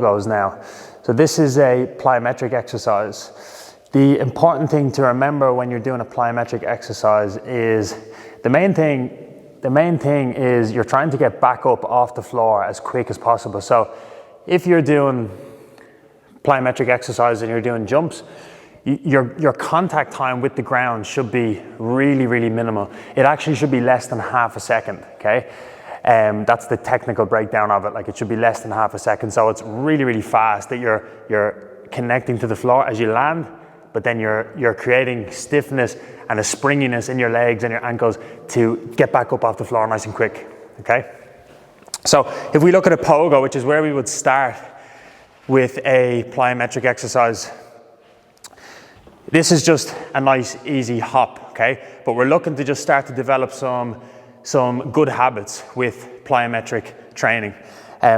Pogos now. So this is a plyometric exercise. The important thing to remember when you're doing a plyometric exercise is the main thing is you're trying to get back up off the floor as quick as possible. So if you're doing plyometric exercise and you're doing jumps, your contact time with the ground should be really minimal. It actually should be less than half a second, okay? That's the technical breakdown of it. Like, it should be less than half a second. So it's really fast that you're connecting to the floor as you land, but then you're creating stiffness and a springiness in your legs and your ankles to get back up off the floor nice and quick, okay? So if we look at a pogo, which is where we would start with a plyometric exercise, this is just a nice easy hop, okay? But we're looking to just start to develop some good habits with plyometric training.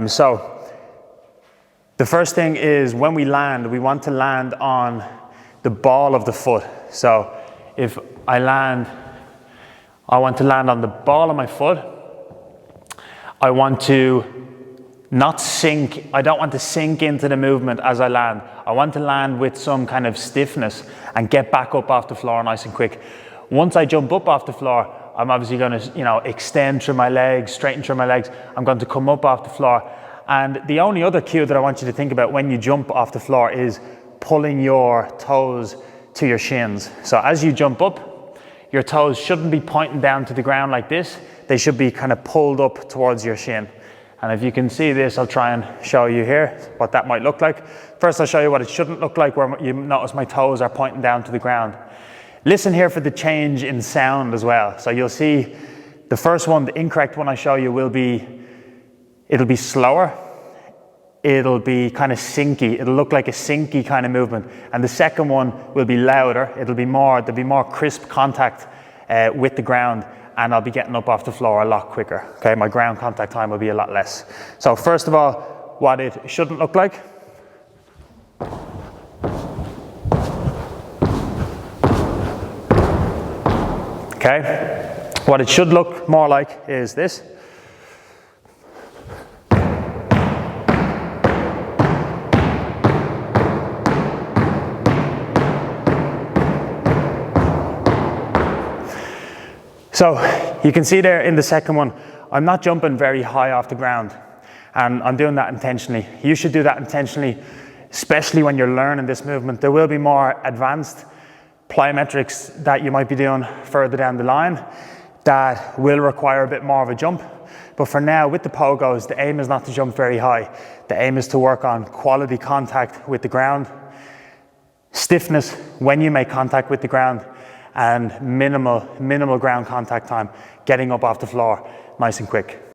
So the first thing is, when we land, we want to land on the ball of the foot. So if I land, I want to land on the ball of my foot. I want to not sink. I don't want to sink into the movement as I land. I want to land with some kind of stiffness and get back up off the floor nice and quick. Once I jump up off the floor, I'm obviously going to, extend through my legs, straighten through my legs. I'm going to come up off the floor. And the only other cue that I want you to think about when you jump off the floor is pulling your toes to your shins. So as you jump up, your toes shouldn't be pointing down to the ground like this. They should be kind of pulled up towards your shin. And if you can see this, I'll try and show you here what that might look like. First, I'll show you what it shouldn't look like, where you notice my toes are pointing down to the ground. Listen here for the change in sound as well. So you'll see the first one, the incorrect one I show you, it'll be slower. It'll be kind of sinky. It'll look like a sinky kind of movement. And the second one will be louder. There'll be more crisp contact with the ground, and I'll be getting up off the floor a lot quicker. Okay, my ground contact time will be a lot less. So first of all, what it shouldn't look like. Okay, what it should look more like is this. So you can see there in the second one, I'm not jumping very high off the ground, and I'm doing that intentionally. You should do that intentionally, especially when you're learning this movement. There will be more advanced plyometrics that you might be doing further down the line that will require a bit more of a jump. But for now, with the pogos, the aim is not to jump very high. The aim is to work on quality contact with the ground, stiffness when you make contact with the ground, and minimal ground contact time, getting up off the floor nice and quick.